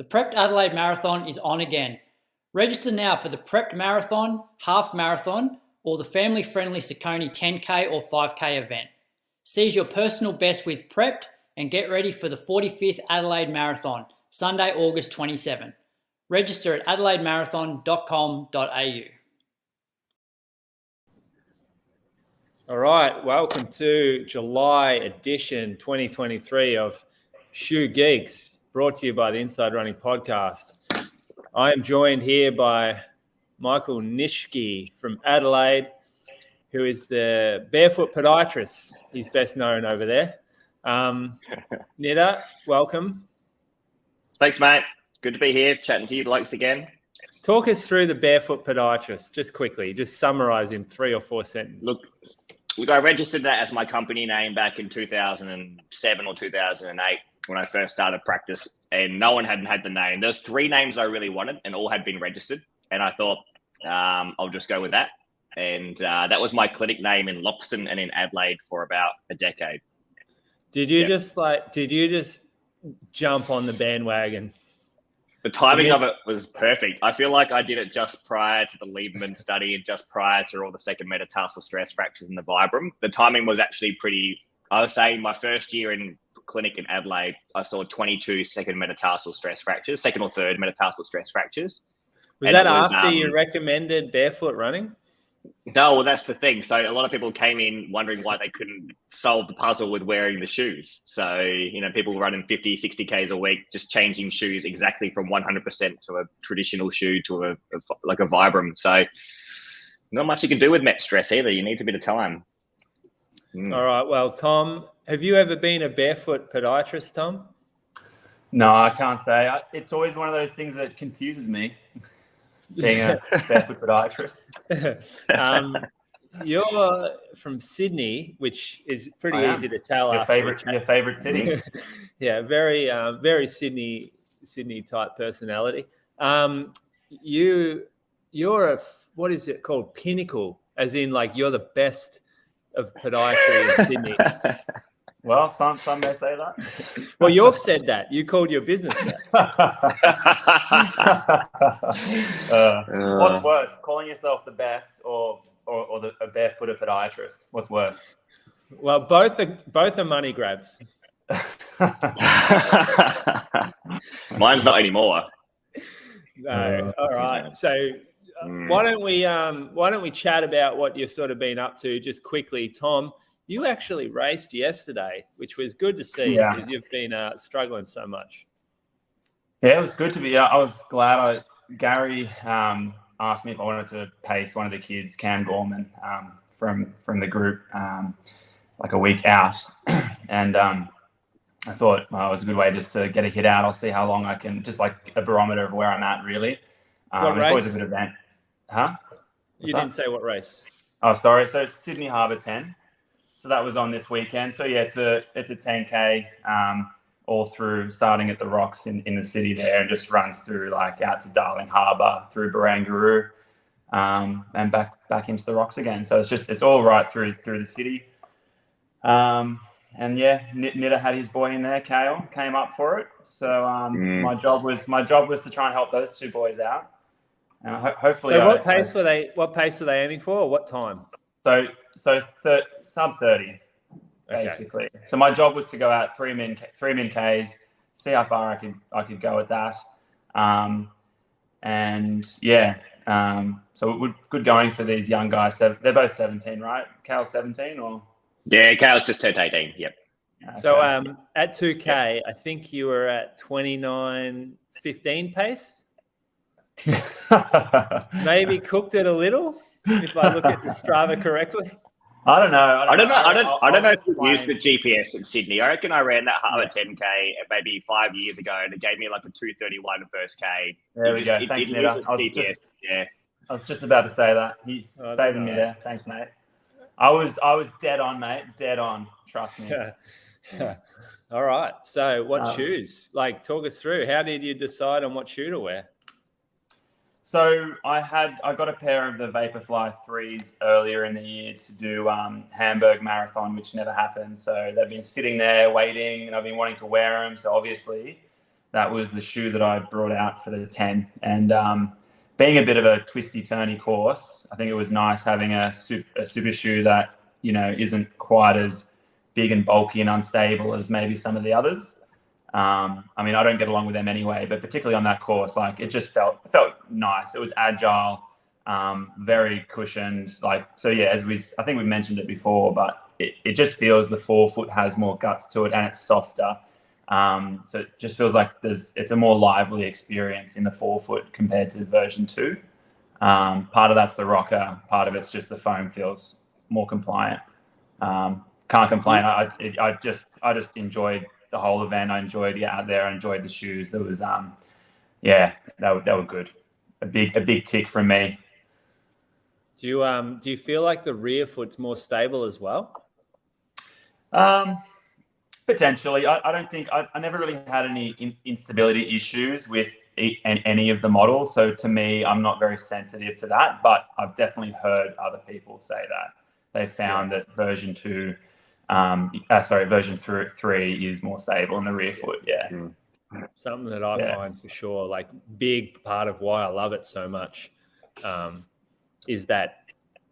The Prepped Adelaide Marathon is on again. Register now for the Prepped Marathon, Half Marathon, or the family-friendly Saucony 10K or 5K event. Seize your personal best with Prepped and get ready for the 45th Adelaide Marathon, Sunday, August 27. Register at adelaidemarathon.com.au. All right, welcome to July edition 2023 of Shoe Geeks, brought to you by the Inside Running Podcast. I am joined here by Michael Nishke from Adelaide, who is the barefoot podiatrist. He's best known over there. Nitta, welcome. Thanks, mate. Good to be here, chatting to you blokes again. Talk us through the barefoot podiatrist, just quickly. Just summarise in 3 or 4 sentences. Look, I registered that as my company name back in 2007 or 2008 when I first started practice, and no one hadn't had the name. There's 3 names I really wanted, and all had been registered. And I thought, I'll just go with that. And that was my clinic name in Loxton and in Adelaide for about a decade. Did you just jump on the bandwagon? The timing of it was perfect. I feel like I did it just prior to the Lieberman study and just prior to all the second metatarsal stress fractures in the Vibram. The timing was actually I was saying my first year in clinic in Adelaide, I saw 22 second metatarsal stress fractures, second or third metatarsal stress fractures. Was that after you recommended barefoot running? No, well, that's the thing. So a lot of people came in wondering why they couldn't solve the puzzle with wearing the shoes. So, people running 50, 60 Ks a week, just changing shoes exactly from 100% to a traditional shoe to a Vibram. So not much you can do with met stress either. You need a bit of time. All right. Well, Tom, have you ever been a barefoot podiatrist, Tom? No, I can't say. It's always one of those things that confuses me, being a barefoot podiatrist. You're from Sydney, which is pretty easy to tell. Your favorite city? Yeah, very Sydney type personality. You're what is it called? Pinnacle, as in like you're the best of podiatry in Sydney. Well, some may say that. Well, you've said that. You called your business that. What's worse, calling yourself the best or a barefooted podiatrist? What's worse? Well, both are money grabs. Mine's not anymore. No. All right. So why don't we chat about what you've sort of been up to just quickly, Tom? You actually raced yesterday, which was good to see because you've been struggling so much. Yeah, it was good to be. I was glad. Gary asked me if I wanted to pace one of the kids, Cam Gorman, from the group, like a week out, and I thought it was a good way just to get a hit out. I'll see how long I can, just like a barometer of where I'm at, really. What race? It's always a bit of event. Huh? You didn't say what race. Oh, sorry. So it's Sydney Harbour 10. So that was on this weekend. So yeah, it's a 10K all through, starting at the rocks in the city there, and just runs through like out to Darling Harbour, through Barangaroo, and back into the rocks again. So it's all right through the city. And yeah, Nitta had his boy in there, Kale, came up for it. So my job was to try and help those 2 boys out. And hopefully. So what pace were they aiming for, or what time? So sub 30, basically. Okay. So my job was to go out 3 min Ks, see how far I could go at that, and yeah. So good going for these young guys. So they're both 17, right? Cal's 17, or? Yeah, Cal's just turned 18. Yep. Okay. So at 2K, I think you were at 29:15 pace. Maybe cooked it a little, if I look at the Strava correctly. I don't know. I don't know if you used the GPS in Sydney. I reckon I ran that Harbour 10K maybe 5 years ago, and it gave me like a 2:31 first K. There we go. Thanks, Nitta. I was just about to say that. He's saving me there. Thanks, mate. I was dead on, mate. Dead on. Trust me. All right. So what shoes? Like, talk us through. How did you decide on what shoe to wear? So I got a pair of the Vaporfly 3s earlier in the year to do Hamburg Marathon, which never happened. So they've been sitting there waiting, and I've been wanting to wear them. So obviously that was the shoe that I brought out for the 10. And being a bit of a twisty turny course, I think it was nice having a super shoe that, isn't quite as big and bulky and unstable as maybe some of the others. I don't get along with them anyway, but particularly on that course, like, it just felt nice. It was agile, very cushioned. I think we've mentioned it before, but it just feels the forefoot has more guts to it and it's softer. So it just feels like it's a more lively experience in the forefoot compared to version 2. Part of that's the rocker, part of it's just the foam feels more compliant. Can't complain. I just enjoyed the whole event. I enjoyed getting out there. I enjoyed the shoes. It was they were good. A big tick from me. Do you feel like the rear foot's more stable as well? Potentially. I don't think I never really had any instability issues with any of the models. So to me, I'm not very sensitive to that, but I've definitely heard other people say that they found that version 3 is more stable in the rear foot. Yeah. Something that I find for sure, like, big part of why I love it so much, is that,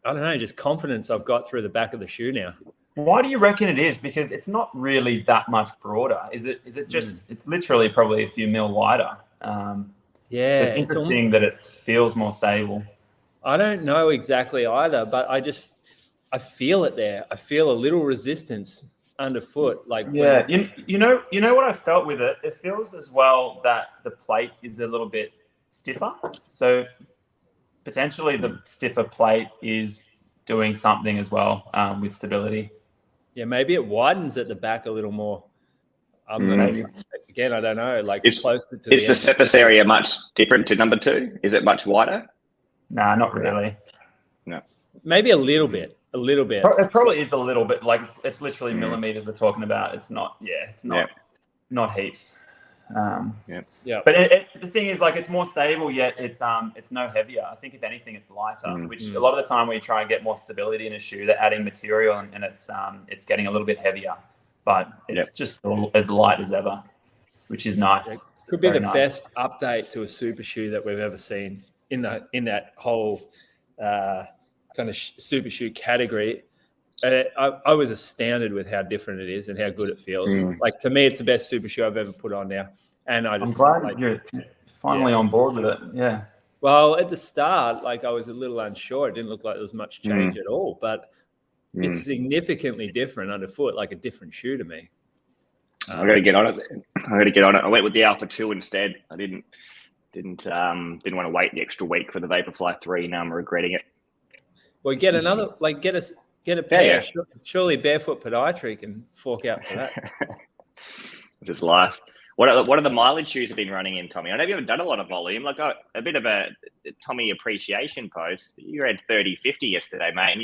I don't know, just confidence I've got through the back of the shoe now. Why do you reckon it is? Because it's not really that much broader. Is it just, it's literally probably a few mil wider. So it's interesting that it feels more stable. I don't know exactly either, but I feel it there. I feel a little resistance underfoot. Like, you know what I felt with it? It feels as well that the plate is a little bit stiffer. So potentially the stiffer plate is doing something as well with stability. Yeah, maybe it widens at the back a little more. Again, I don't know. Like, closer to is the surface area much different to number 2? Is it much wider? Nah, not really. No. Maybe a little bit. It probably is a little bit. Like, it's literally millimeters we're talking about. It's not. Yeah, it's not. Not heaps. But the thing is, like, it's more stable, yet it's no heavier. I think if anything, it's lighter. Which a lot of the time when you try and get more stability in a shoe, they're adding material and it's getting a little bit heavier. But it's just as light as ever, which is nice. It could be the best update to a super shoe that we've ever seen in that whole kind of super shoe category. I was astounded with how different it is and how good it feels. Like, to me, it's the best super shoe I've ever put on now. And I'm glad you're finally on board with it. Yeah. Well, at the start, like, I was a little unsure. It didn't look like there was much change at all, but it's significantly different underfoot, like a different shoe to me. I got to get on it. I went with the Alpha 2 instead. I didn't want to wait the extra week for the Vaporfly 3. Now I'm regretting it. Well, get another, like, get a pair. Yeah. Surely Barefoot Podiatry can fork out for that. This is life. What are the mileage shoes have been running in, Tommy? I know you haven't done a lot of volume. Like, a bit of a Tommy appreciation post. You read 30-50 yesterday, mate, and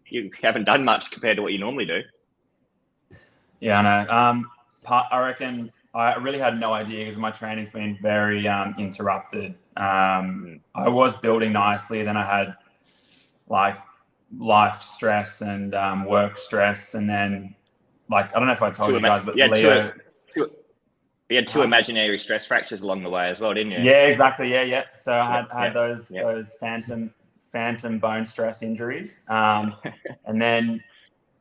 you haven't done much compared to what you normally do. Yeah, I know. I reckon I really had no idea because my training's been very interrupted. I was building nicely. Then I had, like, life stress and work stress. And then, like, I don't know if I told you guys, but Leo... You had 2 imaginary stress fractures along the way as well, didn't you? Yeah, exactly. Yeah. So I had those phantom bone stress injuries. And then,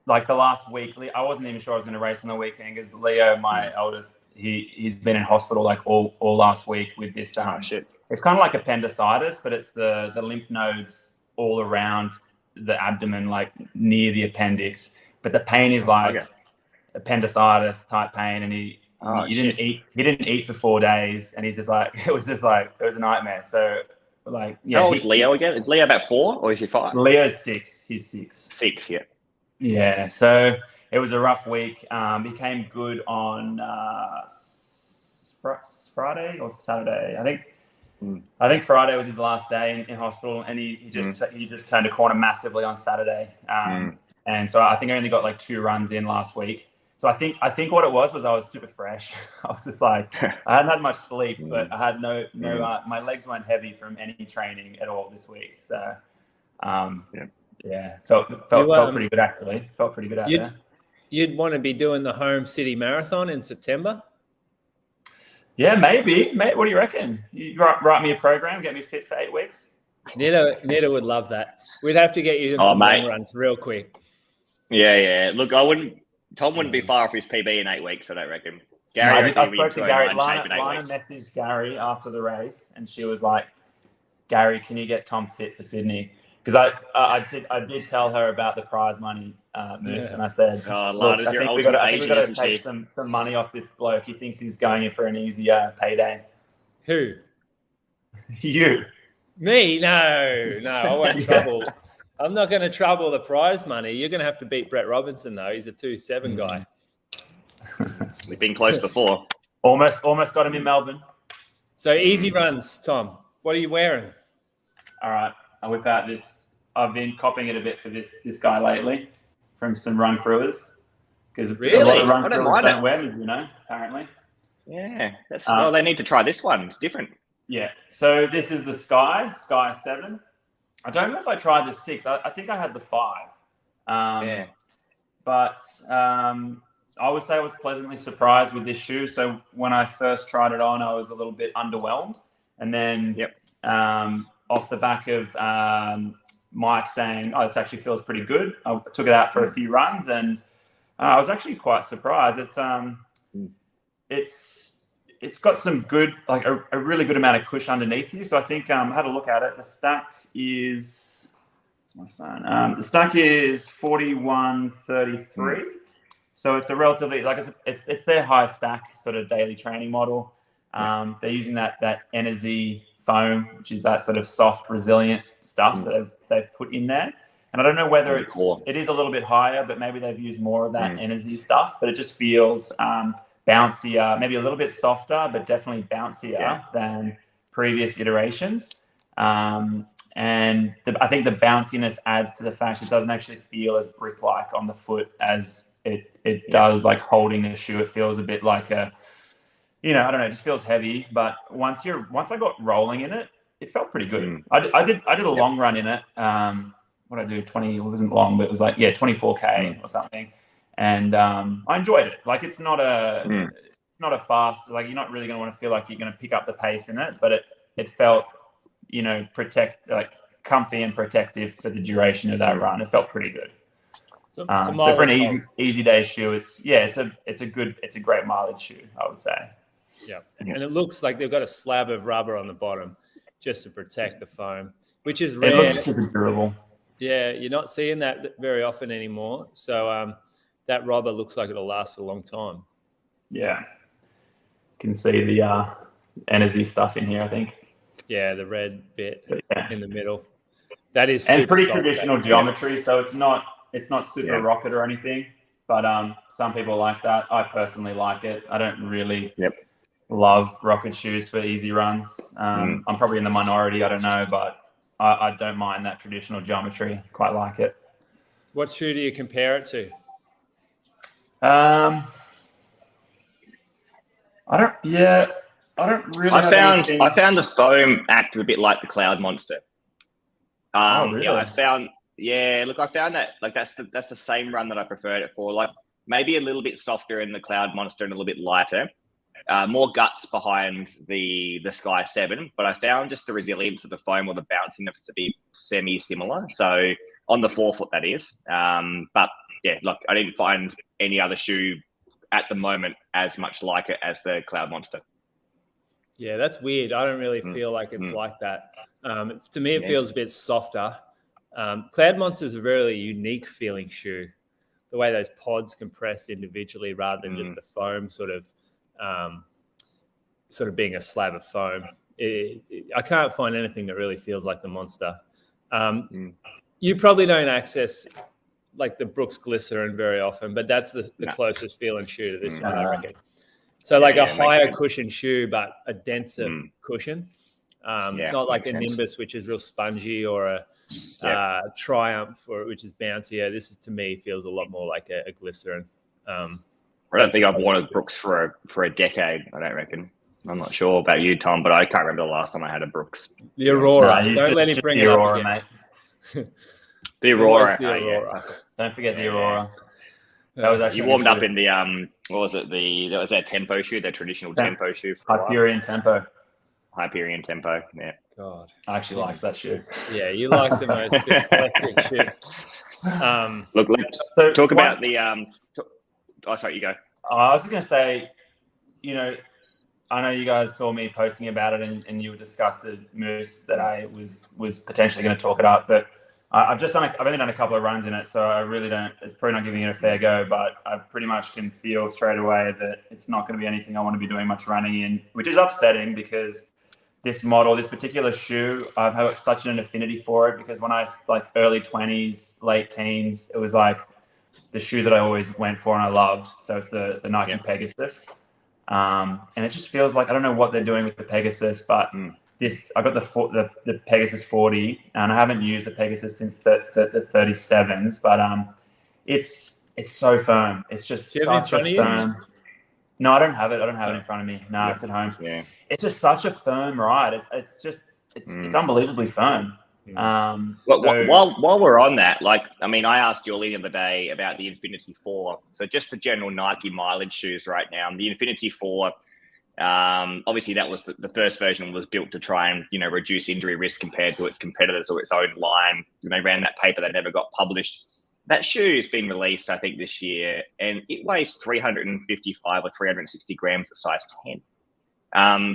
like, the last week, I wasn't even sure I was going to race on the weekend because Leo, my eldest, he's been in hospital like all last week with this. It's kind of like appendicitis, but it's the lymph nodes all around the abdomen, like near the appendix. But the pain is like appendicitis type pain, and he didn't eat. He didn't eat for 4 days, and he's just like it was a nightmare. So, like, how old is Leo again? Is Leo about 4 or is he 5? Leo's 6. He's 6. 6, yeah. Yeah. So it was a rough week. He came good on Friday or Saturday, I think. I think Friday was his last day in hospital, and he just turned a corner massively on Saturday. And so I think I only got like 2 runs in last week. So I think what it was I was super fresh. I was just like, I hadn't had much sleep, but I had no my legs weren't heavy from any training at all this week. So felt pretty good actually. Felt pretty good out there. You'd want to be doing the home city marathon in September? Yeah, maybe. Mate, what do you reckon? You write me a program, get me fit for 8 weeks? Nitta would love that. We'd have to get you in some long runs real quick. Yeah. Look, Tom wouldn't be far off his PB in 8 weeks, I don't reckon. Gary, I spoke to Gary. Lana messaged Gary after the race, and she was like, "Gary, can you get Tom fit for Sydney?" Because I did tell her about the prize money, Moose, and I said, Lana's I your think we got ultimate to take some money off this bloke. He thinks he's going in for an easier payday. Who? You. Me? No, I won't trouble. I'm not going to trouble the prize money. You're going to have to beat Brett Robinson, though. He's a 2.7 guy. We've been close before. Almost got him in Melbourne. So easy runs, Tom. What are you wearing? All right, I'll whip out this. I've been copying it a bit for this guy lately from some run crewers. Because a lot of run crewers don't wear them, apparently. Yeah, they need to try this one. It's different. Yeah, so this is the Sky 7. I don't know if I tried the 6. I think I had the 5. But I would say I was pleasantly surprised with this shoe. So when I first tried it on, I was a little bit underwhelmed. And then off the back of Mike saying, "Oh, this actually feels pretty good," I took it out for a few runs, and I was actually quite surprised. It's got some good, like a really good amount of cush underneath you. So I think I had a look at it. The stack is, what's my phone? The stack is 41.33. So it's a relatively, it's their high stack sort of daily training model. They're using that Energy foam, which is that sort of soft, resilient stuff that they've put in there. And I don't know whether it is a little bit higher, but maybe they've used more of that Energy stuff. But it just feels bouncier, maybe a little bit softer, but definitely bouncier than previous iterations. And I think the bounciness adds to the fact it doesn't actually feel as brick-like on the foot as it does, like holding a shoe. It feels a bit like I don't know, it just feels heavy. But once I got rolling in it, it felt pretty good. I did a long run in it. What did I do? 20, it wasn't long, but it was 24K or something. And I enjoyed it. Like it's not a fast, like you're not really going to want to feel like you're going to pick up the pace in it, but it felt, comfy and protective for the duration of that run. It felt pretty good. So for an easy day shoe, it's a great mileage shoe, I would say. Yeah, and it looks like they've got a slab of rubber on the bottom just to protect the foam, which is rare. It looks super durable. Yeah, you're not seeing that very often anymore. So that rubber looks like it'll last a long time. Yeah, you can see the Energy stuff in here, I think. Yeah, the red bit in the middle. That is and pretty traditional geometry, so it's not super rocket or anything. But some people like that. I personally like it. I don't really love rocket shoes for easy runs. I'm probably in the minority. I don't know, but I don't mind that traditional geometry. Quite like it. What shoe do you compare it to? I don't really. I found the foam act a bit like the Cloud Monster. Really? Yeah, I found that that's the same run that I preferred it for. Like maybe a little bit softer in the Cloud Monster and a little bit lighter, more guts behind the Sky 7. But I found just the resilience of the foam or the bounciness to be semi-similar. So on the forefoot, that is. But yeah, look, I didn't find any other shoe at the moment as much like it as the Cloud Monster. Yeah, that's weird. I don't really feel like it's like that. To me, it feels a bit softer. Cloud Monster is a really unique feeling shoe. The way those pods compress individually rather than just the foam sort of being a slab of foam. I can't find anything that really feels like the Monster. You probably don't access like the Brooks Glycerin very often, but that's the closest feeling shoe to this one, I reckon. So like a higher cushion shoe, but a denser cushion. Not like a Nimbus, which is real spongy, or a Triumph, which is bouncier. This is, to me, feels a lot more like a Glycerin. I don't think I've wanted Brooks for a decade. I don't reckon. I'm not sure about you, Tom, but I can't remember the last time I had a Brooks. The Aurora. Don't let him bring it up again. Mate. The Aurora. Don't forget the Aurora. That was actually you warmed up in the what was it? That was their tempo shoe, their traditional tempo shoe. Hyperion Tempo. Hyperion Tempo. Yeah. God, I actually like that shoe. yeah, you like the most eclectic shoe. Look, let's talk about the. Oh, sorry, you go. I was going to say, I know you guys saw me posting about it, and you discussed the moose that I was potentially going to talk it up, but I've only done a couple of runs in it, so I really don't. It's probably not giving it a fair go, but I pretty much can feel straight away that it's not going to be anything I want to be doing much running in, which is upsetting because this particular shoe, I've had such an affinity for it because when I was early 20s, late teens, it was like the shoe that I always went for and I loved. So it's the Nike Pegasus. And it just feels like, I don't know what they're doing with the Pegasus, but I got the Pegasus 40 and I haven't used the Pegasus since the 37s, but it's so firm. It's just such a firm. No, I don't have it. I don't have it in front of me. No, it's at home. Yeah. It's just such a firm ride. It's unbelievably firm. While we're on that, I asked Julie the other day about the Infinity 4. So just the general Nike mileage shoes right now. The Infinity 4, obviously that was the first version was built to try and, reduce injury risk compared to its competitors or its own line. They ran that paper that never got published. That shoe has been released, I think, this year, and it weighs 355 or 360 grams at size 10.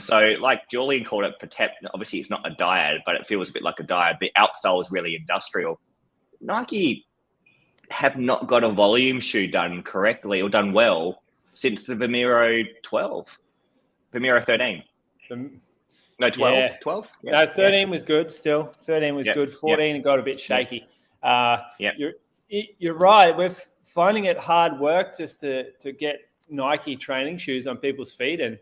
So like Julian called it, obviously it's not a diet, but it feels a bit like a diet. The outsole is really industrial. Nike have not got a volume shoe done correctly or done well since the Vomero 13. No, 12? Yeah. 12? Yeah. No, 13 was good still. 13 was good. 14 got a bit shaky. You're right. We're finding it hard work just to get Nike training shoes on people's feet, and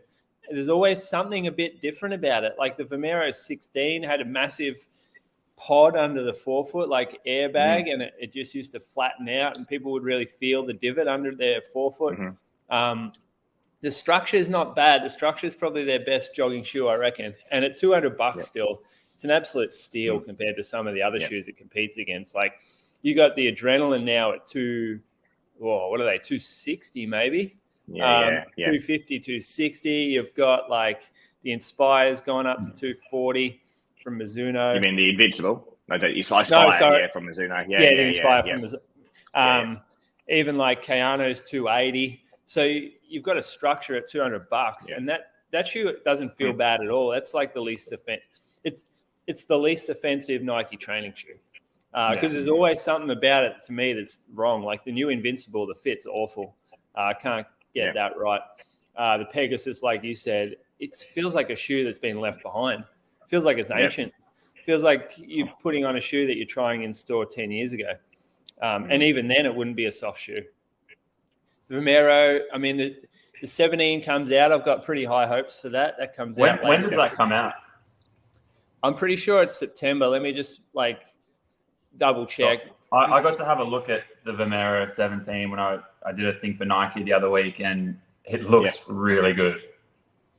there's always something a bit different about it. Like the Vomero 16 had a massive pod under the forefoot, like airbag, and it just used to flatten out, and people would really feel the divot under their forefoot. The structure is not bad. The structure is probably their best jogging shoe, I reckon. And at $200 still, it's an absolute steal compared to some of the other shoes it competes against. Like you got the Adrenaline now at 260 maybe? 250, 260. You've got like the Inspires going up to 240 from Mizuno. You mean the Invincible? No, from Mizuno. The Inspire from Mizuno. Even like Kayano's 280. So you've got a structure at $200, and that shoe doesn't feel bad at all. That's like the least it's the least offensive Nike training shoe. Because there's always something about it to me that's wrong. Like the new Invincible, the fit's awful. I can't get that right. The Pegasus, like you said, it feels like a shoe that's been left behind. It feels like it's ancient. It feels like you're putting on a shoe that you're trying in store 10 years ago. And even then, it wouldn't be a soft shoe. The Vomero, the 17 comes out. I've got pretty high hopes for that. That comes out. When does that come out? I'm pretty sure it's September. Let me just double check. So I got to have a look at the Vomero 17 when I did a thing for Nike the other week, and it looks really good.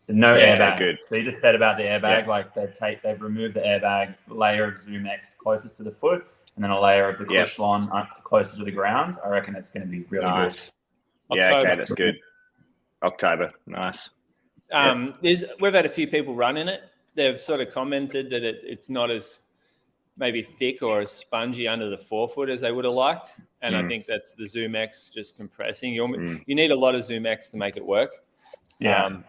No airbag. Good. So you just said about the airbag, they've removed the airbag, layer of Zoom X closest to the foot, and then a layer of the Cushlon closer to the ground. I reckon it's going to be really good. October. That's good. October, nice. We've had a few people running it. They've sort of commented that it's not as maybe thick or as spongy under the forefoot as they would have liked. And I think that's the Zoom X just compressing. You need a lot of Zoom X to make it work. And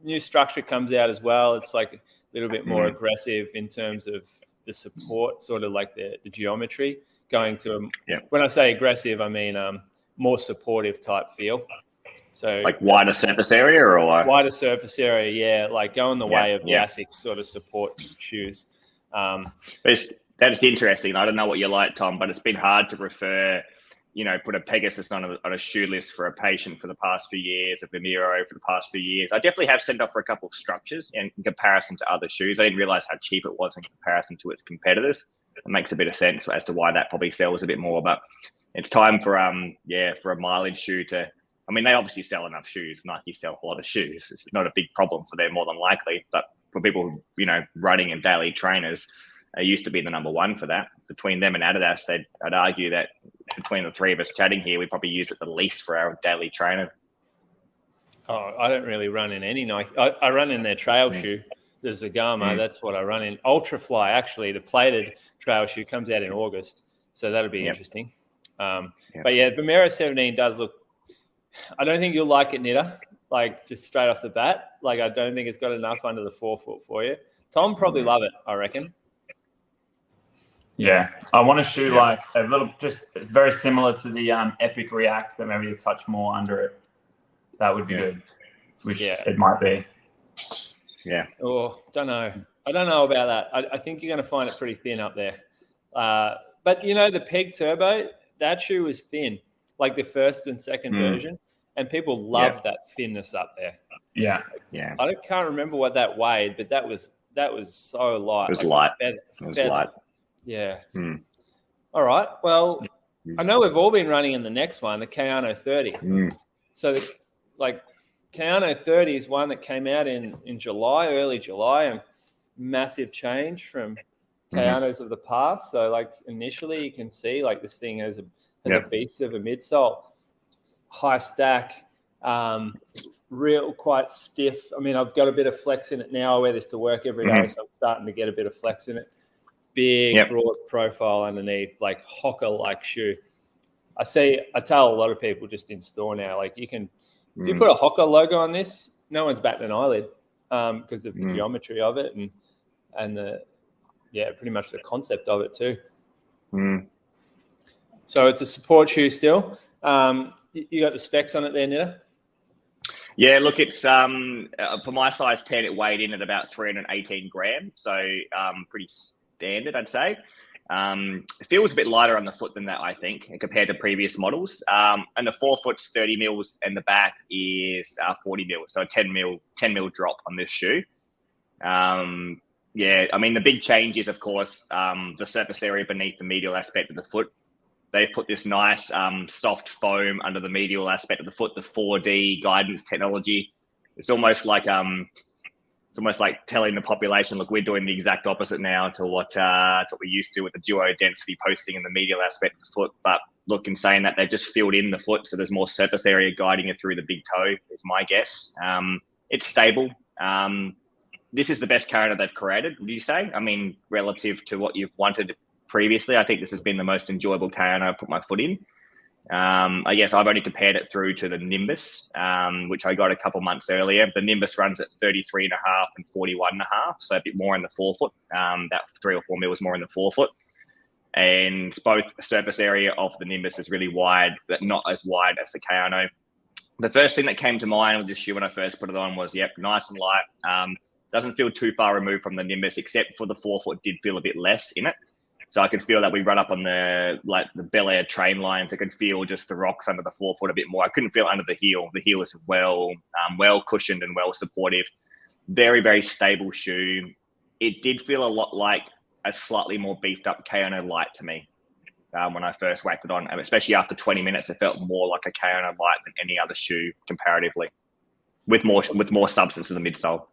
new structure comes out as well. It's like a little bit more aggressive in terms of the support, sort of like the geometry going to when I say aggressive, I mean more supportive type feel. So like wider surface area or wider surface area, like going the way of the ASIC sort of support shoes. That's interesting. I don't know what you like, Tom, but it's been hard to refer, put a Pegasus on a shoe list for a patient for the past few years, a Vomero for the past few years. I definitely have sent off for a couple of structures in comparison to other shoes. I didn't realize how cheap it was in comparison to its competitors. It makes a bit of sense as to why that probably sells a bit more, but it's time for for a mileage shoe to. They obviously sell enough shoes. Nike sell a lot of shoes. It's not a big problem for them, more than likely. But for people, running and daily trainers, used to be the number one for that. Between them and Adidas, I'd argue that between the three of us chatting here, we probably use it the least for our daily training. Oh, I don't really run in any Nike. I run in their trail shoe, the Zagama. That's what I run in. Ultrafly, actually, the plated trail shoe comes out in August, so that'll be interesting. But yeah, Vomero 17 does look. I don't think you'll like it, Nitta. Like just straight off the bat, like I don't think it's got enough under the forefoot for you. Tom probably love it, I reckon. Yeah, I want a shoe like a little, just very similar to the Epic React, but maybe a touch more under it. That would be good, which it might be. Yeah. Oh, don't know. I don't know about that. I think you're going to find it pretty thin up there. But you know, the Peg Turbo, that shoe was thin, like the first and second version, and people love that thinness up there. Yeah. I can't remember what that weighed, but that was so light. It was light. It was light. Yeah. All right. Well, I know we've all been running in the next one, the Kayano 30. So Kayano 30 is one that came out in July, early July, and massive change from Kayanos of the past. So like initially you can see like this thing has a beast of a midsole, high stack, real quite stiff. I mean, I've got a bit of flex in it now. I wear this to work every day, so I'm starting to get a bit of flex in it. Big, broad profile underneath, like Hoka-like shoe. I tell a lot of people just in store now, like you can, if you put a Hoka logo on this, no one's batting an eyelid because of the geometry of it and the pretty much the concept of it too. So it's a support shoe still. You got the specs on it there, Nitta? Yeah, look, it's for my size 10, it weighed in at about 318 grams, so pretty standard, I'd say. It feels a bit lighter on the foot than that, I think, compared to previous models. And the forefoot's 30 mils and the back is 40 mils, so a 10 mil drop on this shoe. I mean, the big change is, of course, the surface area beneath the medial aspect of the foot. They've put this nice soft foam under the medial aspect of the foot, the 4D guidance technology. It's almost like telling the population, look, we're doing the exact opposite now to what we used to with the duo density posting in the medial aspect of the foot. But look, in saying that, they've just filled in the foot, so there's more surface area guiding it through the big toe, is my guess. It's stable. This is the best Kayano they've created, would you say? I mean, relative to what you've wanted previously, I think this has been the most enjoyable Kayano I've put my foot in. I guess I've only compared it through to the Nimbus, which I got a couple months earlier. The Nimbus runs at 33.5 and 41.5, so a bit more in the forefoot. That 3 or 4 mils more in the forefoot. And both surface area of the Nimbus is really wide, but not as wide as the Kayano. The first thing that came to mind with this shoe when I first put it on was, nice and light. Doesn't feel too far removed from the Nimbus, except for the forefoot did feel a bit less in it. So I could feel that we run up on the Bel Air train lines. I could feel just the rocks under the forefoot a bit more. I couldn't feel under the heel. The heel is well cushioned and well supportive. Very, very stable shoe. It did feel a lot like a slightly more beefed up Kayano Light to me when I first whacked it on. And especially after 20 minutes, it felt more like a Kayano Light than any other shoe comparatively, with more substance in the midsole.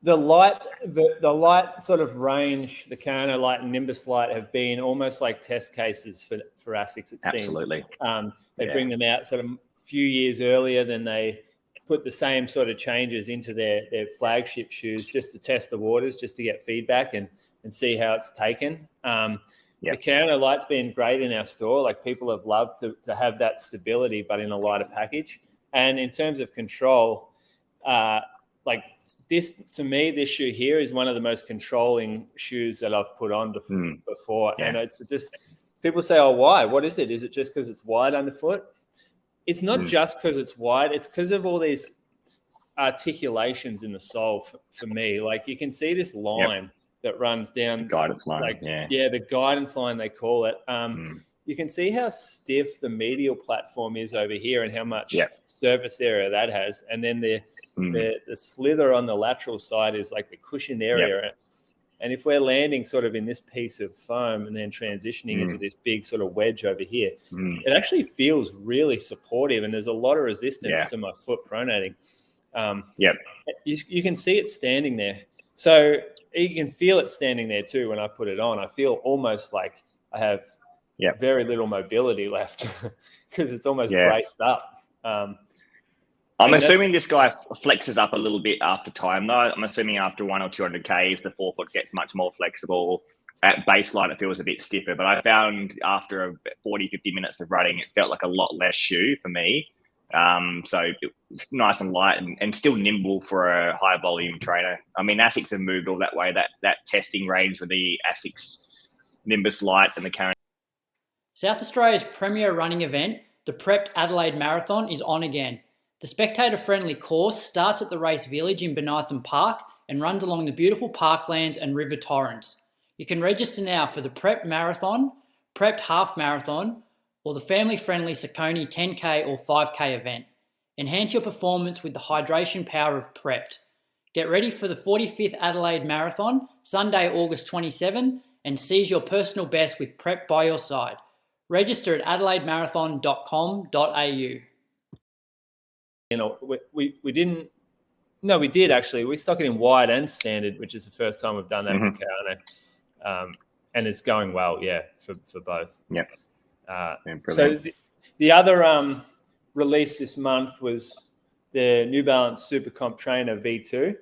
The light sort of range, the Kayano Light and Nimbus Light have been almost like test cases for ASICS, it seems. Absolutely. They bring them out sort of a few years earlier than they put the same sort of changes into their flagship shoes just to test the waters, just to get feedback and see how it's taken. The Kayano Light's been great in our store. Like people have loved to have that stability, but in a lighter package. And in terms of control, this shoe here is one of the most controlling shoes that I've put on before. Yeah. And it's just, people say, oh, why? What is it? Is it just because it's wide underfoot? It's not just because it's wide. It's because of all these articulations in the sole for me. Like you can see this line that runs down. The guidance line, the guidance line, they call it. You can see how stiff the medial platform is over here and how much surface area that has. And then the slither on the lateral side is like the cushion area. And if we're landing sort of in this piece of foam and then transitioning into this big sort of wedge over here, it actually feels really supportive and there's a lot of resistance to my foot pronating. You can see it standing there. So you can feel it standing there too when I put it on. I feel almost like I have very little mobility left because it's almost braced up. I'm assuming this guy flexes up a little bit after time, though. I'm assuming after 100 or 200 Ks, the forefoot gets much more flexible. At baseline, it feels a bit stiffer, but I found after 40, 50 minutes of running, it felt like a lot less shoe for me. So it's nice and light and still nimble for a high volume trainer. I mean, ASICS have moved all that way. That testing range with the ASICS Nimbus Lite and the current. South Australia's premier running event, the Prepped Adelaide Marathon, is on again. The spectator-friendly course starts at the Race Village in Benitham Park and runs along the beautiful parklands and River Torrens. You can register now for the Prepped Marathon, Prepped Half Marathon, or the family-friendly Saucony 10K or 5K event. Enhance your performance with the hydration power of Prepped. Get ready for the 45th Adelaide Marathon, Sunday, August 27, and seize your personal best with Prepped by your side. Register at adelaidemarathon.com.au. You know, we didn't. No, we did actually. We stuck it in wide and standard, which is the first time we've done that for Kayano. And it's going well, for both. Yeah. So the other release this month was the New Balance Super Comp Trainer V2.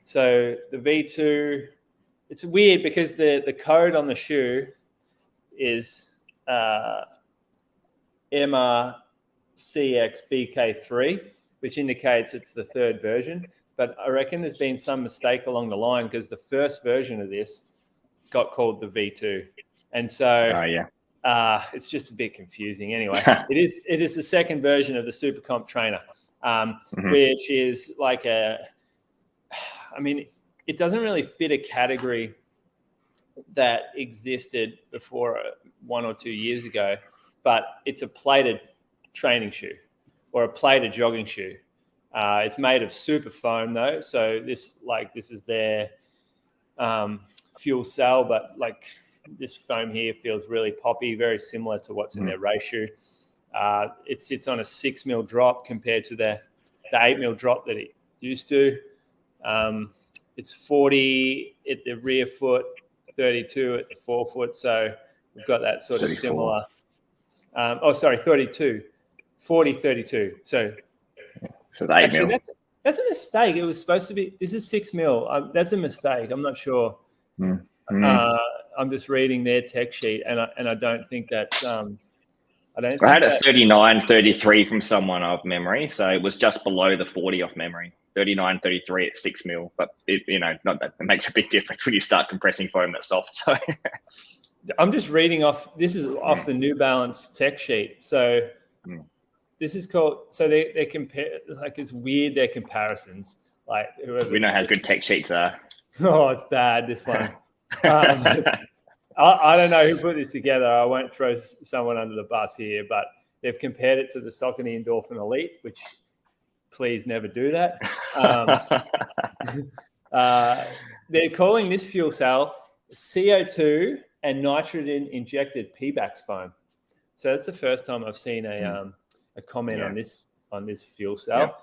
So the V2, it's weird because the code on the shoe is MRCXBK3, which indicates it's the third version. But I reckon there's been some mistake along the line because the first version of this got called the V2. And so it's just a bit confusing. Anyway, it is the second version of the Super Comp Trainer, which is like it doesn't really fit a category that existed before 1 or 2 years ago, but it's a plated training shoe or a plated jogging shoe. It's made of super foam though. So this is their fuel cell, but like this foam here feels really poppy, very similar to what's in their race shoe. It sits on a 6 mil drop compared to the 8 mil drop that it used to. It's 40 at the rear foot, 32 at the forefoot. So we've got that sort 34. of similar. 32, 40, 32. So the 8 mil. That's a mistake. It was supposed to be. This is 6 mil. That's a mistake. I'm not sure. I'm just reading their tech sheet, and I don't think that. I had a 39.33 from someone off memory, so it was just below the 40 off memory. 39.33 at 6 mil, but not that it makes a big difference when you start compressing foam that's soft. So I'm just reading off. This is off the New Balance tech sheet. So this is called. So they compare. Like it's weird. Their comparisons. Like we know how good tech sheets are. Oh, it's bad. This one. I don't know who put this together. I won't throw someone under the bus here, but they've compared it to the Saucony Endorphin Elite, which please never do that. They're calling this fuel cell CO2 and nitrogen injected P-Bax foam. So that's the first time I've seen a comment on this fuel cell.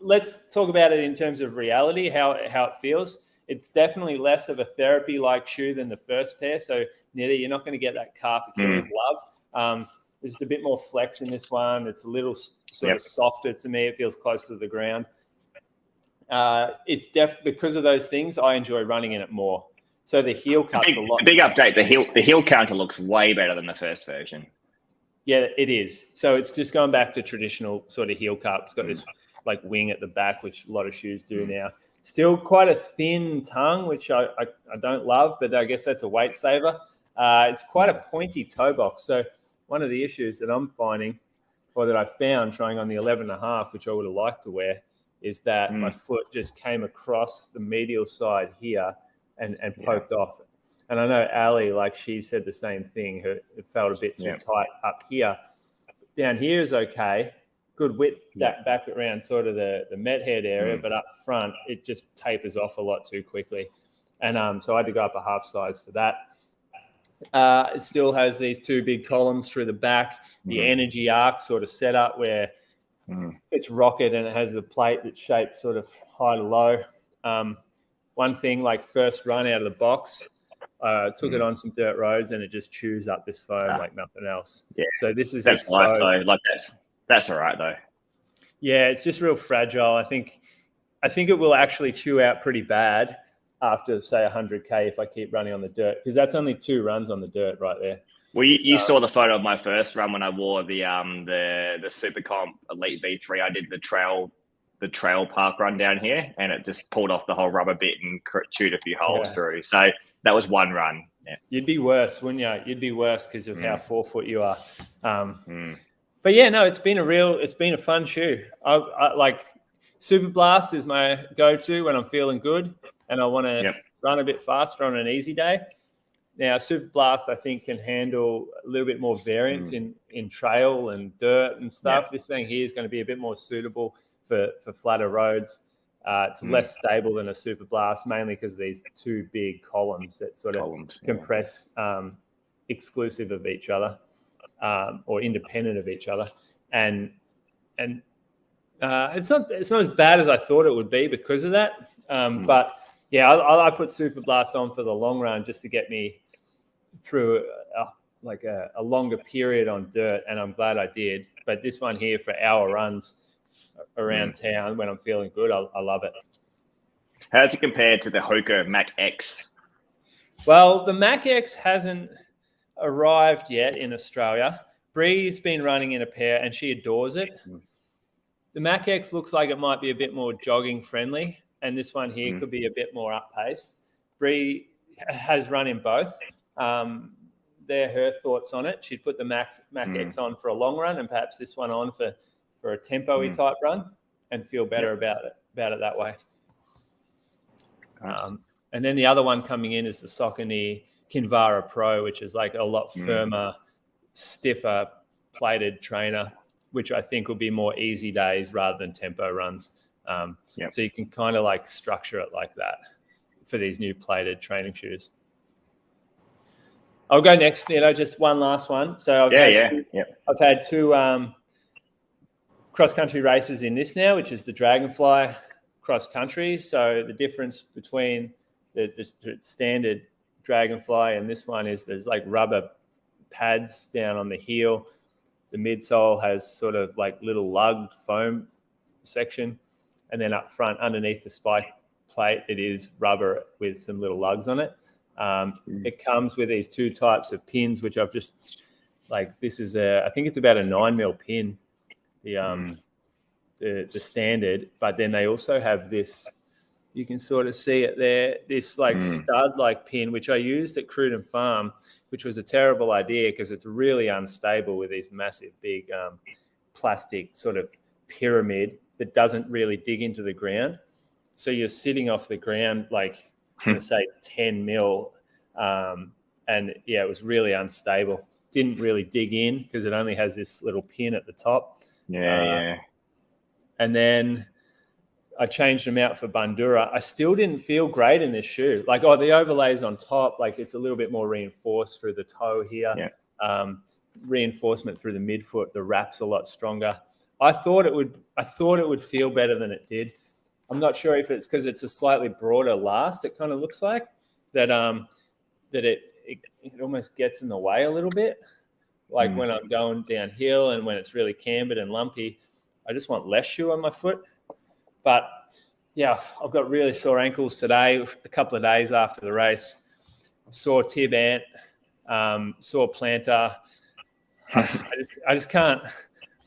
Let's talk about it in terms of reality, how it feels. It's definitely less of a therapy-like shoe than the first pair. So, Nitta, you're not going to get that calf Achilles love. There's a bit more flex in this one. It's a little sort of softer to me. It feels closer to the ground. It's because of those things, I enjoy running in it more. So the heel cut's a lot. Big update. The heel counter looks way better than the first version. Yeah, it is. So it's just going back to traditional sort of heel cut. It's got this like wing at the back, which a lot of shoes do now. Still quite a thin tongue, which I don't love, but I guess that's a weight saver. It's quite a pointy toe box. So one of the issues that I'm finding, or that I found trying on the 11.5, which I would have liked to wear, is that my foot just came across the medial side here and poked off. And I know Ali, like she said the same thing. It felt a bit too tight up here. Down here is okay. Good width that back around sort of the met head area, but up front, it just tapers off a lot too quickly. And so I had to go up a half size for that. It still has these two big columns through the back, the energy arc sort of set up where it's rocket and it has a plate that's shaped sort of high to low. One thing, like first run out of the box, Took it on some dirt roads, and it just chews up this foam like nothing else. Yeah. So this is That's life exposed. though. Like that's all right though. Yeah, it's just real fragile. I think it will actually chew out pretty bad after, say, 100K if I keep running on the dirt, because that's only 2 runs on the dirt right there. Well, you saw the photo of my first run when I wore the Super Comp Elite V3. I did the trail park run down here, and it just pulled off the whole rubber bit and chewed a few holes through. So that was one run. Yeah. You'd be worse, wouldn't you? You'd be worse because of how 4 foot you are. But yeah, no, it's been a fun shoe. I like Super Blast is my go-to when I'm feeling good and I want to run a bit faster on an easy day. Now, Super Blast, I think, can handle a little bit more variance in trail and dirt and stuff. This thing here is going to be a bit more suitable for flatter roads. It's less stable than a Super Blast, mainly because of these 2 big columns that sort of compress exclusive of each other or independent of each other. And it's not as bad as I thought it would be because of that. But yeah, I put Super Blast on for the long run just to get me through a longer period on dirt, and I'm glad I did. But this one here for hour runs around town when I'm feeling good, I love it. How does it compare to the Hoka Mac X? Well, the Mac X hasn't arrived yet in Australia. Bree's been running in a pair and she adores it. The Mac X looks like it might be a bit more jogging friendly, and this one here could be a bit more up pace. Bree has run in both. They're her thoughts on it. She'd put the Mac X on for a long run and perhaps this one on for a tempo-y type run and feel better about it that way. Nice. And then the other one coming in is the Saucony Kinvara Pro, which is like a lot firmer, stiffer plated trainer, which I think will be more easy days rather than tempo runs. So you can kind of like structure it like that for these new plated training shoes. I'll go next, just one last one. So I've had 2 cross-country races in this now, which is the Dragonfly cross-country. So the difference between the standard Dragonfly and this one is there's like rubber pads down on the heel. The midsole has sort of like little lugged foam section. And then up front, underneath the spike plate, it is rubber with some little lugs on it. It comes with these 2 types of pins, which I've just this is I think it's about a 9mm pin, the standard, but then they also have this, you can sort of see it there, this stud pin, which I used at Cruden Farm, which was a terrible idea because it's really unstable with these massive big plastic sort of pyramid that doesn't really dig into the ground. So you're sitting off the ground say 10 mil. And yeah, it was really unstable. Didn't really dig in because it only has this little pin at the top. And then I changed them out for Bandura. I still didn't feel great in this shoe. The overlays on top, it's a little bit more reinforced through the toe here. Reinforcement through the midfoot. The wrap's a lot stronger. I thought it would feel better than it did. I'm not sure if it's because it's a slightly broader last. It kind of looks like that it almost gets in the way a little bit. When I'm going downhill and when it's really cambered and lumpy, I just want less shoe on my foot. But yeah, I've got really sore ankles today. A couple of days after the race, sore tib ant, sore plantar. I just can't.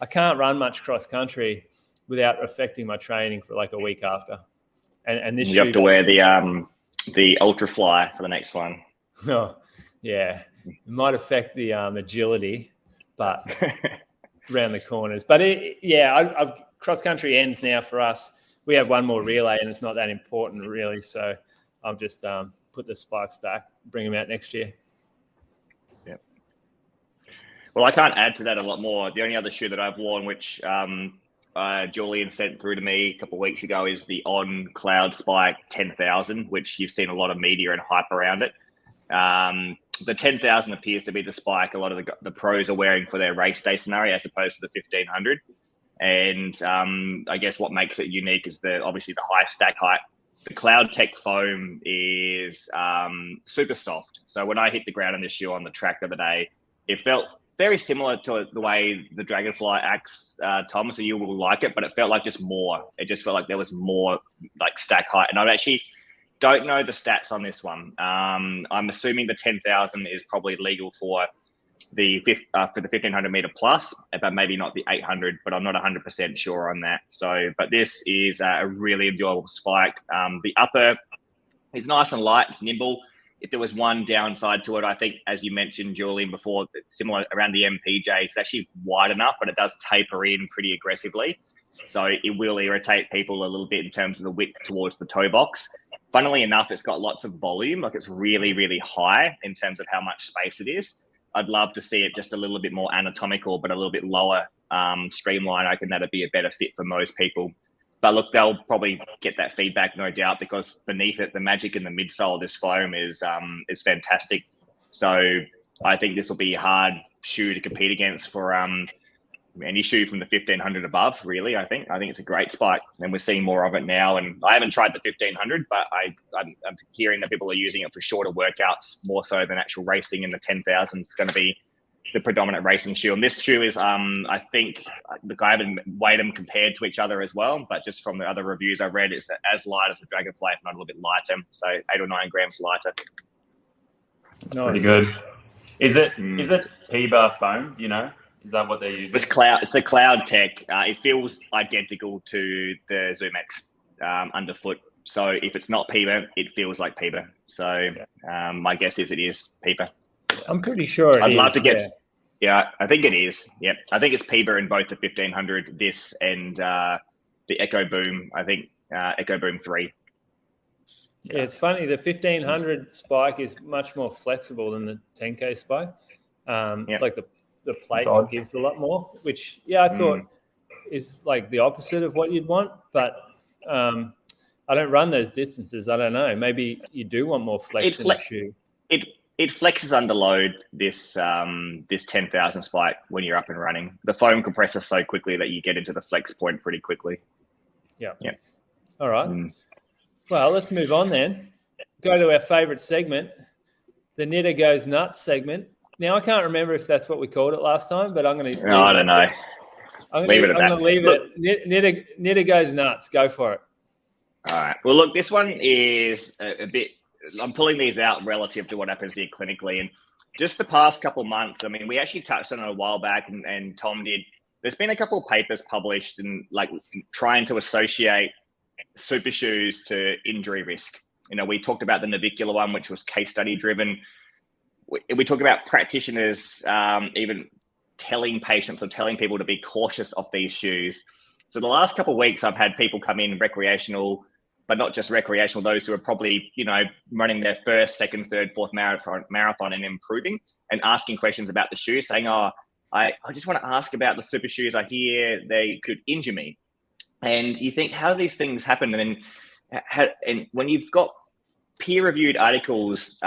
I can't run much cross country without affecting my training for a week after. And this you have to wear the Ultra Fly for the next one. Oh, yeah, it might affect the agility, but around the corners. But I've cross country ends now for us. We have one more relay, and it's not that important really. So I'll just put the spikes back, bring them out next year. Well, I can't add to that a lot more. The only other shoe that I've worn, which Julian sent through to me a couple of weeks ago, is the On Cloud Spike 10,000, which you've seen a lot of media and hype around it. The 10,000 appears to be the spike a lot of the pros are wearing for their race day scenario as opposed to the 1,500. And I guess what makes it unique is obviously the high stack height the Cloud Tech foam is super soft. So when I hit the ground in this shoe on the track the other day, it felt very similar to the way the Dragonfly acts, Tom. So you will like it, but it felt like just more. It just felt like there was more like stack height. And I actually don't know the stats on this one. I'm assuming the 10,000 is probably legal for the 1500 meter plus, but maybe not the 800. But I'm not 100% sure on that. So, but this is a really enjoyable spike. The upper is nice and light. It's nimble. If there was one downside to it, I think, as you mentioned, Julian, before, similar around the MPJ, it's actually wide enough, but it does taper in pretty aggressively. So it will irritate people a little bit in terms of the width towards the toe box. Funnily enough, it's got lots of volume. Like, it's really, really high in terms of how much space it is. I'd love to see it just a little bit more anatomical, but a little bit lower streamline. I reckon that'd be a better fit for most people. But look, they'll probably get that feedback, no doubt, because beneath it, the magic in the midsole of this foam is fantastic. So I think this will be a hard shoe to compete against for any shoe from the 1500 above, really. I think it's a great spike, and we're seeing more of it now. And I haven't tried the 1500, but I'm hearing that people are using it for shorter workouts more so than actual racing, and the 10,000 is going to be the predominant racing shoe. And this shoe is, I think, I haven't weighed them compared to each other as well, but just from the other reviews I read, it's as light as the Dragonfly, if not a little bit lighter. So 8 or 9 grams lighter. That's pretty good. Is it PBA foam? Do you know? Is that what they're using? It's the Cloud Tech. It feels identical to the Zoom X underfoot. So if it's not PBA, it feels like PBA. So my guess is it is PBA. I'm pretty sure I'd love to get. Yeah, I think it is. Yeah, I think it's PBA in both the 1500, this, and the Echo Boom. I think Echo Boom 3. Yeah, it's funny. The 1500 spike is much more flexible than the 10K spike. It's like the plate gives a lot more, which, I thought is like the opposite of what you'd want. But I don't run those distances. I don't know. Maybe you do want more flex in the shoe. It flexes under load, this 10,000 spike, when you're up and running. The foam compresses so quickly that you get into the flex point pretty quickly. Yeah. All right. Well, let's move on then. Go to our favorite segment, the Nitta Goes Nuts segment. Now, I can't remember if that's what we called it last time, but I'm going to... I don't know. I'm going to leave it. Nitta Goes Nuts. Go for it. All right. Well, look, this one is a bit... I'm pulling these out relative to what happens here clinically. And just the past couple of months, I mean, we actually touched on it a while back, and Tom did. There's been a couple of papers published and like trying to associate super shoes to injury risk. You know, we talked about the navicular one, which was case study driven. We talk about practitioners even telling patients or telling people to be cautious of these shoes. So the last couple of weeks, I've had people come in recreational, but not just recreational, those who are probably, running their first, second, third, fourth marathon and improving, and asking questions about the shoes, saying, I just want to ask about the super shoes. I hear they could injure me. And you think, how do these things happen? And when you've got peer-reviewed articles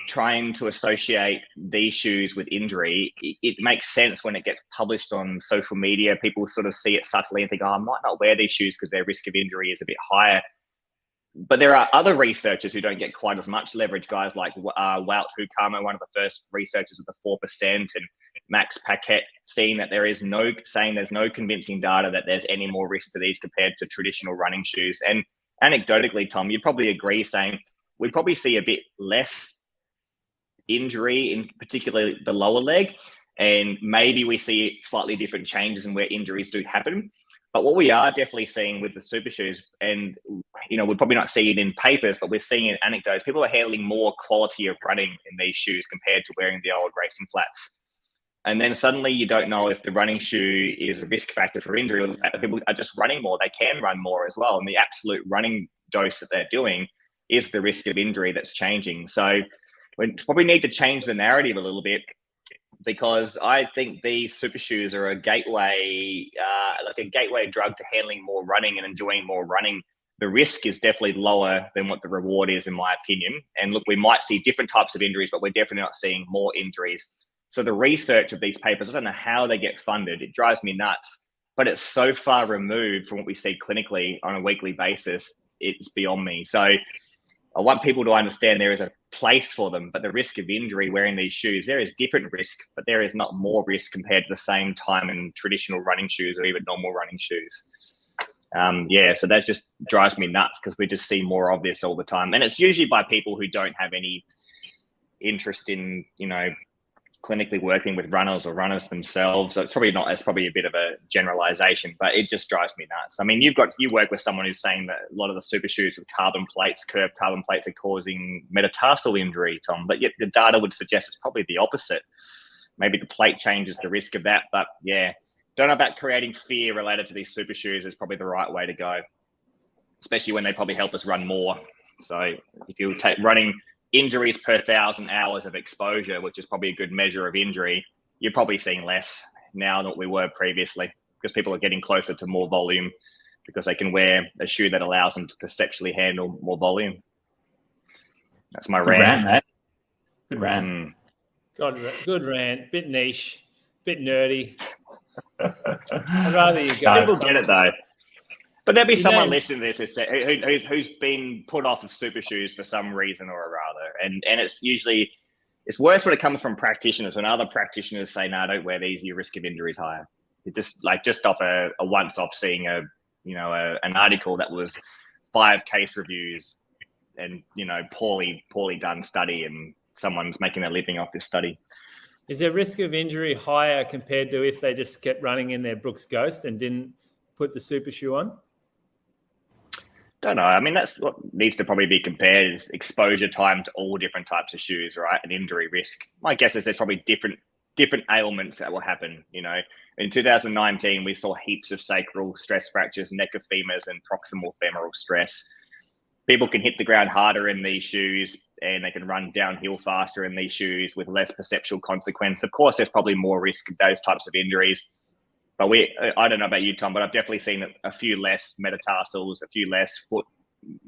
trying to associate these shoes with injury, it makes sense when it gets published on social media. People sort of see it subtly and think, I might not wear these shoes because their risk of injury is a bit higher. But there are other researchers who don't get quite as much leverage, guys like Wout Hukama, one of the first researchers with the 4%, and Max Paquette, saying there's no convincing data that there's any more risk to these compared to traditional running shoes. And anecdotally, Tom, you'd probably agree, saying we probably see a bit less injury in particularly the lower leg, and maybe we see slightly different changes in where injuries do happen. But what we are definitely seeing with the super shoes, and we're probably not seeing it in papers, but we're seeing it in anecdotes, people are handling more quality of running in these shoes compared to wearing the old racing flats. And then suddenly you don't know if the running shoe is a risk factor for injury, or the fact that people are just running more. They can run more as well, and the absolute running dose that they're doing is the risk of injury that's changing. So we probably need to change the narrative a little bit, because I think these super shoes are a gateway, drug to handling more running and enjoying more running. The risk is definitely lower than what the reward is, in my opinion. And look, we might see different types of injuries, but we're definitely not seeing more injuries. So the research of these papers, I don't know how they get funded. It drives me nuts, but it's so far removed from what we see clinically on a weekly basis. it's beyond me. So I want people to understand there is a place for them, but the risk of injury wearing these shoes, there is different risk, but there is not more risk compared to the same time in traditional running shoes or even normal running shoes. So that just drives me nuts because we just see more of this all the time. And it's usually by people who don't have any interest in, clinically working with runners or runners themselves. So it's probably a bit of a generalization, but it just drives me nuts. I mean, you work with someone who's saying that a lot of the super shoes with curved carbon plates are causing metatarsal injury, Tom, but yet the data would suggest it's probably the opposite. Maybe the plate changes the risk of that, but yeah, don't know about creating fear related to these super shoes is probably the right way to go, especially when they probably help us run more. So if you take running injuries per 1,000 hours of exposure, which is probably a good measure of injury, you're probably seeing less now than we were previously because people are getting closer to more volume because they can wear a shoe that allows them to perceptually handle more volume. That's my rant. Mate. Good rant. Good rant. Bit niche, bit nerdy. I'd rather you go. People get it though. But there'll be someone listening to this who's been put off of super shoes for some reason or other. And it's worse when it comes from practitioners. When other practitioners say, no, don't wear these, your risk of injury is higher. It just off a once off seeing an article that was 5 case reviews and, poorly done study and someone's making a living off this study. Is their risk of injury higher compared to if they just kept running in their Brooks Ghost and didn't put the super shoe on? Don't know. I mean, that's what needs to probably be compared is exposure time to all different types of shoes, right? And injury risk. My guess is there's probably different ailments that will happen. In 2019, we saw heaps of sacral stress fractures, neck of femurs, and proximal femoral stress. People can hit the ground harder in these shoes and they can run downhill faster in these shoes with less perceptual consequence. Of course, there's probably more risk of those types of injuries. But I don't know about you, Tom, but I've definitely seen a few less metatarsals, a few less foot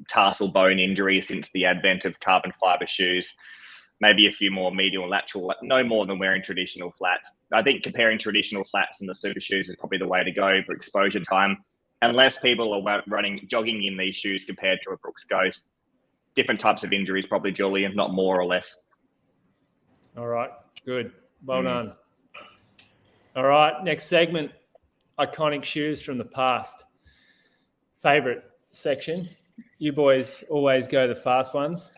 tarsal bone injuries since the advent of carbon fiber shoes. Maybe a few more medial and lateral, no more than wearing traditional flats. I think comparing traditional flats and the super shoes is probably the way to go for exposure time. Unless people are jogging in these shoes compared to a Brooks Ghost. Different types of injuries, probably, Julian, not more or less. All right, good. Well done. All right, next segment. Iconic shoes from the past. Favorite section. You boys always go the fast ones,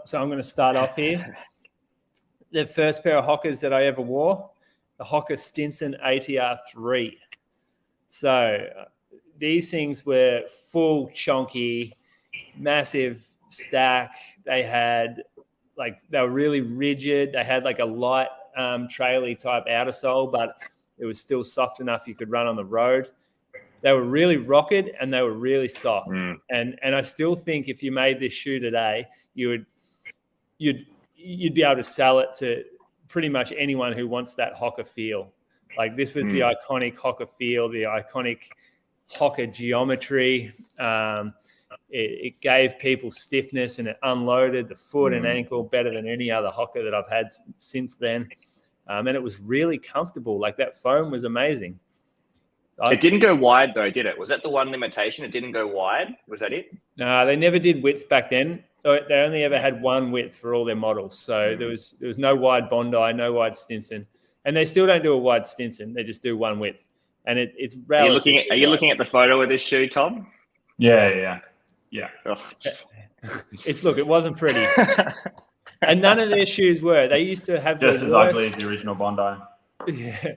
so I'm going to start off here. The first pair of Hokas that I ever wore, the Hoka Stinson ATR 3. So these things were full chonky, massive stack. They were really rigid. They had a light traily type outer sole, but it was still soft enough you could run on the road. They were really rocket and they were really soft. And I still think if you made this shoe today, you'd be able to sell it to pretty much anyone who wants that Hoka feel. This was the iconic Hoka feel, the iconic Hoka geometry. It gave people stiffness and it unloaded the foot and ankle better than any other Hoka that I've had since then. And it was really comfortable. That foam was amazing. It didn't go wide though, did it? Was that the one limitation? It didn't go wide? Was that it? No, they never did width back then. They only ever had one width for all their models. So there was no wide Bondi, no wide Stinson. And they still don't do a wide Stinson. They just do one width. And it's relative. Are you looking at the photo of this shoe, Tom? Yeah. It wasn't pretty. And none of their shoes were. They used to have just as ugly as the original Bondi. Yeah.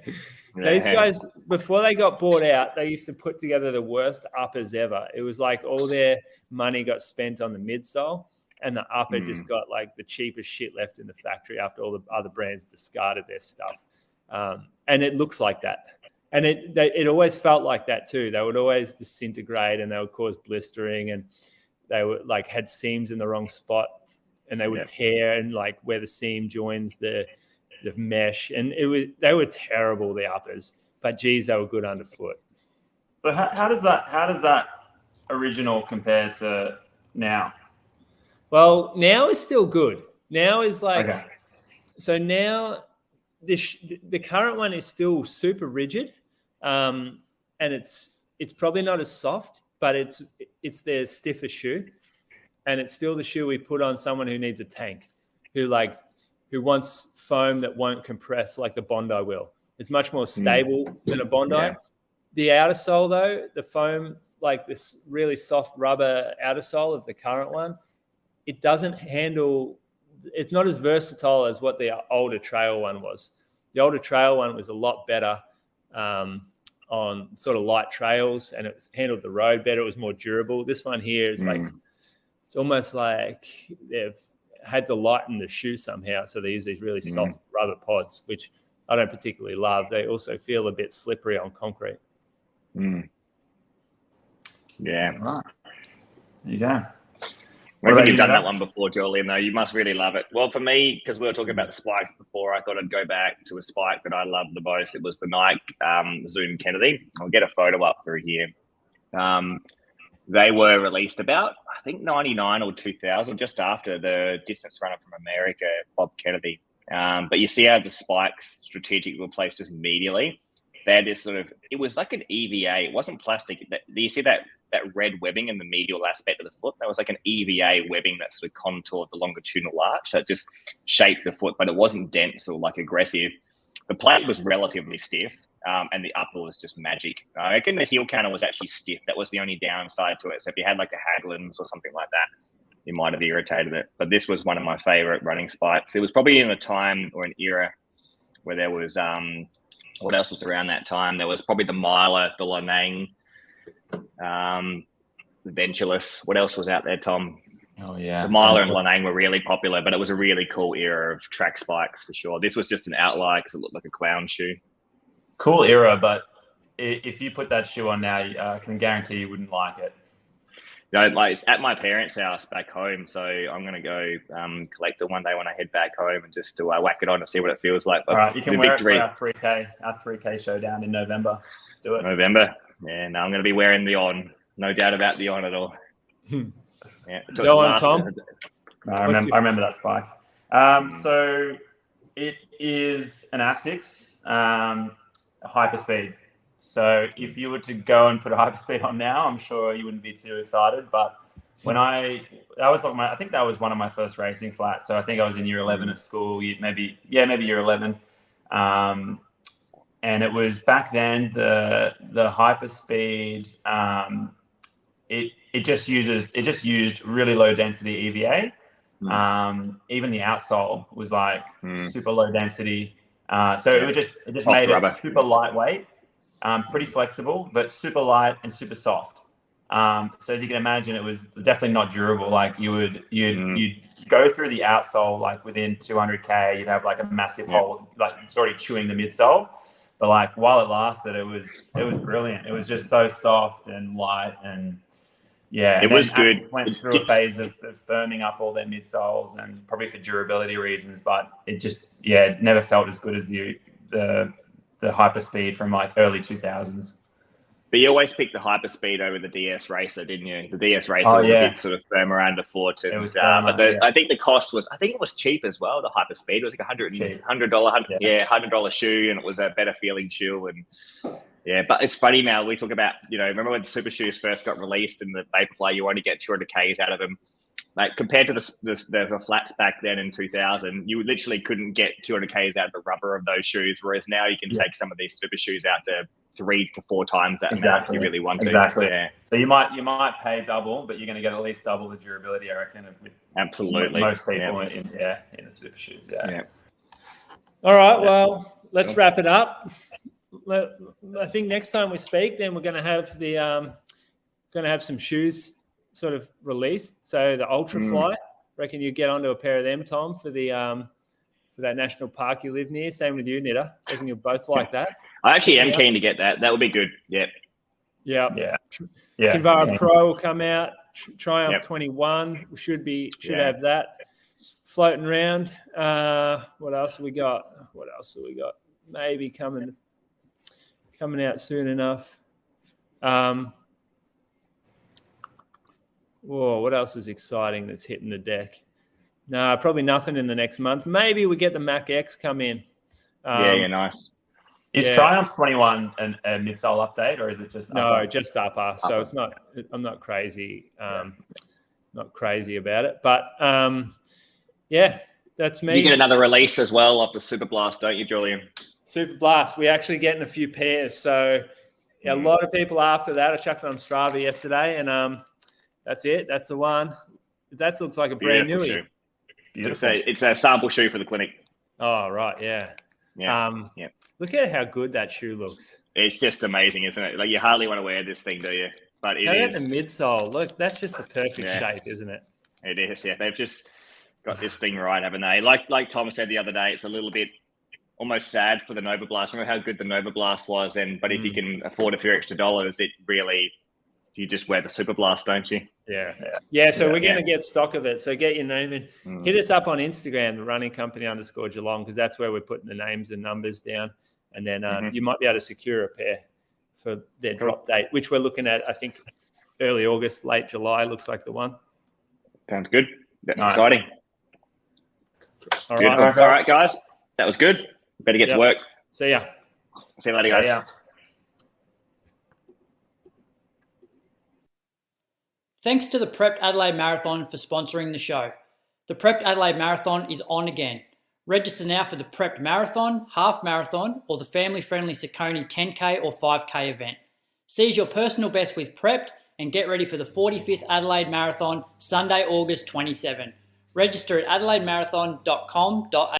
These guys, before they got bought out, they used to put together the worst uppers ever. It was all their money got spent on the midsole, and the upper just got the cheapest shit left in the factory after all the other brands discarded their stuff. And it looks like that. And it always felt like that too. They would always disintegrate and they would cause blistering, and they were had seams in the wrong spot, and they would tear and where the seam joins the mesh, and they were terrible, the uppers, but geez, they were good underfoot. So how does that original compare to now? Well, now is still good. Now is so now the current one is still super rigid, and it's probably not as soft, but it's their stiffest shoe, and it's still the shoe we put on someone who needs a tank, who wants foam that won't compress like the Bondi will. It's much more stable than a Bondi. Yeah. The outer sole, though, the foam, like this really soft rubber outer sole of the current one, it doesn't handle. It's not as versatile as what the older trail one was. The older trail one was a lot better on sort of light trails, and it handled the road better. It was more durable. This one here is like, it's almost like they've had to lighten the shoe somehow. So they use these really soft rubber pods, which I don't particularly love. They also feel a bit slippery on concrete. Yeah. Right. There you go. Maybe you've done that one before, Julian, though. You must really love it. Well, for me, because we were talking about the spikes before, I thought I'd go back to a spike that I loved the most. It was the Nike Zoom Kennedy. I'll get a photo up through here. They were released about, I think, 99 or 2000, just after the distance runner from America, Bob Kennedy. But you see how the spikes strategically were placed just medially. They had this sort of, it was like an EVA. It wasn't plastic. Do you see that red webbing in the medial aspect of the foot? That was like an EVA webbing that sort of contoured the longitudinal arch. So it just shaped the foot, but it wasn't dense or like aggressive. The plate was relatively stiff, and the upper was just magic. I reckon the heel counter was actually stiff. That was the only downside to it. So if you had like a Haglund's or something like that, you might have irritated it. But this was one of my favorite running spikes. It was probably in a time or an era where there was, what else was around that time? There was probably the Miler, the Lanang, the Ventureless. What else was out there, Tom? Oh, yeah. The Miler and Lanang were really popular, but it was a really cool era of track spikes for sure. This was just an outlier because it looked like a clown shoe. Cool era, but if you put that shoe on now, I can guarantee you wouldn't like it. No, like it's at my parents' house back home, so I'm going to go collect it one day when I head back home and just whack it on and see what it feels like. But all right, you can wear it for our 3K showdown in November. Let's do it. November. Yeah, no, I'm going to be wearing the On. No doubt about the On at all. Yeah. Go on, Tom. No, I remember that spike. So it is an Asics Hyperspeed. So if you were to go and put a Hyperspeed on now, I'm sure you wouldn't be too excited. But when I think that was one of my first racing flats. So I think I was in year 11 at school, maybe year 11. And it was back then the Hyperspeed. It just used really low density EVA. Even the outsole was like super low density. So it just made it super lightweight. Pretty flexible, but super light and super soft. So as you can imagine, it was definitely not durable. Like you'd go through the outsole, like within 200K, you'd have like a massive hole, like it's already chewing the midsole. But like while it lasted, it was brilliant. It was just so soft and light, and it was good. Asics went through a phase of firming up all their midsoles, and probably for durability reasons, but it just it never felt as good as the Hyperspeed from like early 2000s. But you always picked the Hyperspeed over the DS Racer, didn't you? The DS Racer was a bit sort of firmer underfoot. I think the cost was, I think it was cheap as well. The Hyperspeed was like $100 shoe, and it was a better feeling shoe. And but it's funny now, we talk about, remember when Super Shoes first got released and the Vaporfly, you only get 200Ks out of them. Like compared to the flats back then in 2000, you literally couldn't get 200Ks out of the rubber of those shoes. Whereas now you can take some of these super shoes out to 3 to 4 times that amount if you really want to. Exactly. Yeah. So you might pay double, but you're going to get at least double the durability, I reckon. With absolutely most people in the super shoes. Yeah. All right. Well, let's wrap it up. I think next time we speak, then we're going to have some shoes sort of released. So the Ultrafly, reckon you get onto a pair of them, Tom, for the for that national park you live near. Same with you, Nitta. Reckon you'll both like that. I actually am keen to get that. That would be good. Yeah. Kinvara Pro will come out. Triumph 21. We should have that floating around. What else have we got? Maybe coming out soon enough. What else is exciting that's hitting the deck? No, probably nothing in the next month. Maybe we get the Mac X come in. Nice. Is Triumph 21 a midsole update, or is it just no, upper? just upper? So it's not. I'm not crazy. Not crazy about it, but that's me. You get another release as well of the Super Blast, don't you, Julian? Super Blast. We're actually getting a few pairs. So a lot of people after that. I chucked it on Strava yesterday, and that's it. That's the one. That looks like a brand new shoe. Beautiful. It's a sample shoe for the clinic. Oh right, yeah. Look at how good that shoe looks. It's just amazing, isn't it? Like, you hardly want to wear this thing, do you? But it is. The midsole. Look, that's just the perfect shape, isn't it? It is. Yeah, they've just got this thing right, haven't they? Like Tom said the other day, it's a little bit almost sad for the Nova Blast. Remember how good the Nova Blast was then? But if you can afford a few extra dollars, it really, you just wear the Super Blast, don't you? Yeah. So we're going to get stock of it. So get your name in. Hit us up on Instagram, the running company _Geelong, because that's where we're putting the names and numbers down. And then you might be able to secure a pair for their drop date, which we're looking at, I think, early August, late July looks like the one. Sounds good. That's exciting. All right, guys. That was good. Better get to work. See ya. See you later, guys. Yeah. Thanks to the Prepped Adelaide Marathon for sponsoring the show. The Prepped Adelaide Marathon is on again. Register now for the Prepped Marathon, Half Marathon, or the family-friendly Saucony 10K or 5K event. Seize your personal best with Prepped and get ready for the 45th Adelaide Marathon, Sunday, August 27. Register at adelaidemarathon.com.au.